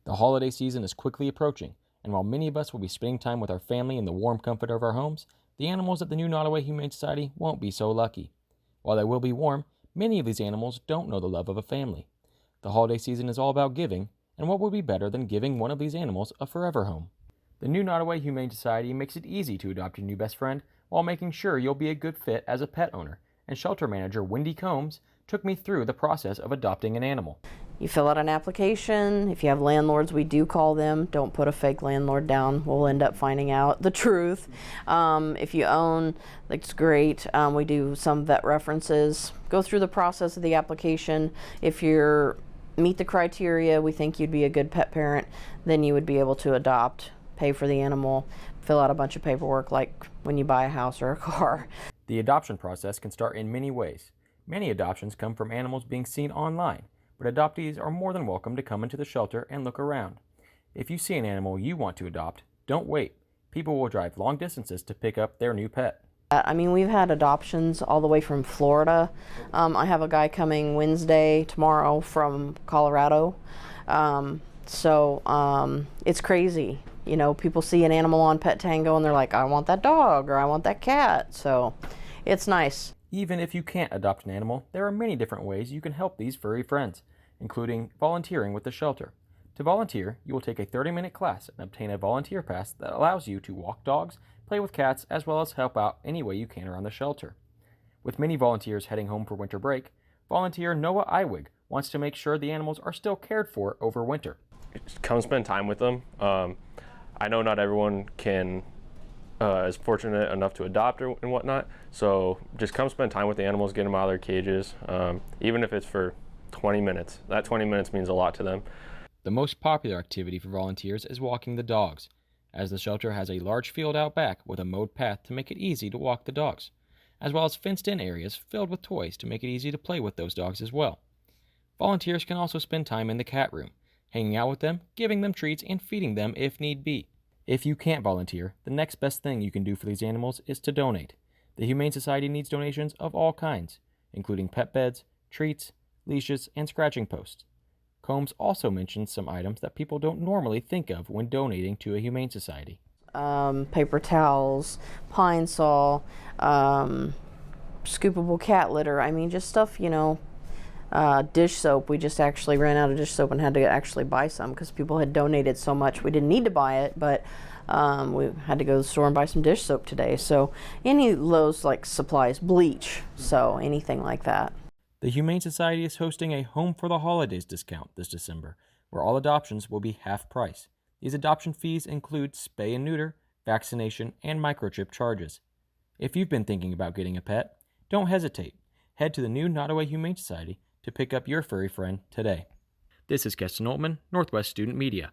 The holiday season is quickly approaching, and while many of us will be spending time with our family in the warm comfort of our homes, the animals at the new Nodaway Humane Society won't be so lucky. While they will be warm, many of these animals don't know the love of a family. The holiday season is all about giving, and what would be better than giving one of these animals a forever home? The new Nodaway Humane Society makes it easy to adopt your new best friend while making sure you'll be a good fit as a pet owner, and shelter manager Wendy Combs took me through the process of adopting an animal. You fill out an application. If you have landlords, we do call them. Don't put a fake landlord down. We'll end up finding out the truth. If you own, that's great. We do some vet references. Go through the process of the application. If you meet the criteria, we think you'd be a good pet parent, then you would be able to adopt, pay for the animal, fill out a bunch of paperwork like when you buy a house or a car. The adoption process can start in many ways. Many adoptions come from animals being seen online, but adoptees are more than welcome to come into the shelter and look around. If you see an animal you want to adopt, don't wait. People will drive long distances to pick up their new pet. I mean, we've had adoptions all the way from Florida. I have a guy coming tomorrow from Colorado. It's crazy. You know, people see an animal on Pet Tango and they're like, I want that dog or I want that cat. So it's nice. Even if you can't adopt an animal, there are many different ways you can help these furry friends, including volunteering with the shelter. To volunteer, you will take a 30-minute class and obtain a volunteer pass that allows you to walk dogs, play with cats, as well as help out any way you can around the shelter. With many volunteers heading home for winter break, volunteer Noah Iwig wants to make sure the animals are still cared for over winter. Come spend time with them. I know not everyone is fortunate enough to adopt and whatnot, so just come spend time with the animals, get them out of their cages, even if it's for 20 minutes. That 20 minutes means a lot to them. The most popular activity for volunteers is walking the dogs, as the shelter has a large field out back with a mowed path to make it easy to walk the dogs, as well as fenced-in areas filled with toys to make it easy to play with those dogs as well. Volunteers can also spend time in the cat room, hanging out with them, giving them treats, and feeding them if need be. If you can't volunteer, the next best thing you can do for these animals is to donate. The Humane Society needs donations of all kinds, including pet beds, treats, leashes, and scratching posts. Combs also mentions some items that people don't normally think of when donating to a Humane Society. Paper towels, pine saw, scoopable cat litter. I mean, just stuff, dish soap. We just actually ran out of dish soap and had to actually buy some because people had donated so much. We didn't need to buy it, but we had to go to the store and buy some dish soap today. So any of those like supplies, bleach, so anything like that. The Humane Society is hosting a Home for the Holidays discount this December, where all adoptions will be half price. These adoption fees include spay and neuter, vaccination, and microchip charges. If you've been thinking about getting a pet, don't hesitate. Head to the new Nodaway Humane Society to pick up your furry friend today. This is Keston Oltman, Northwest Student Media.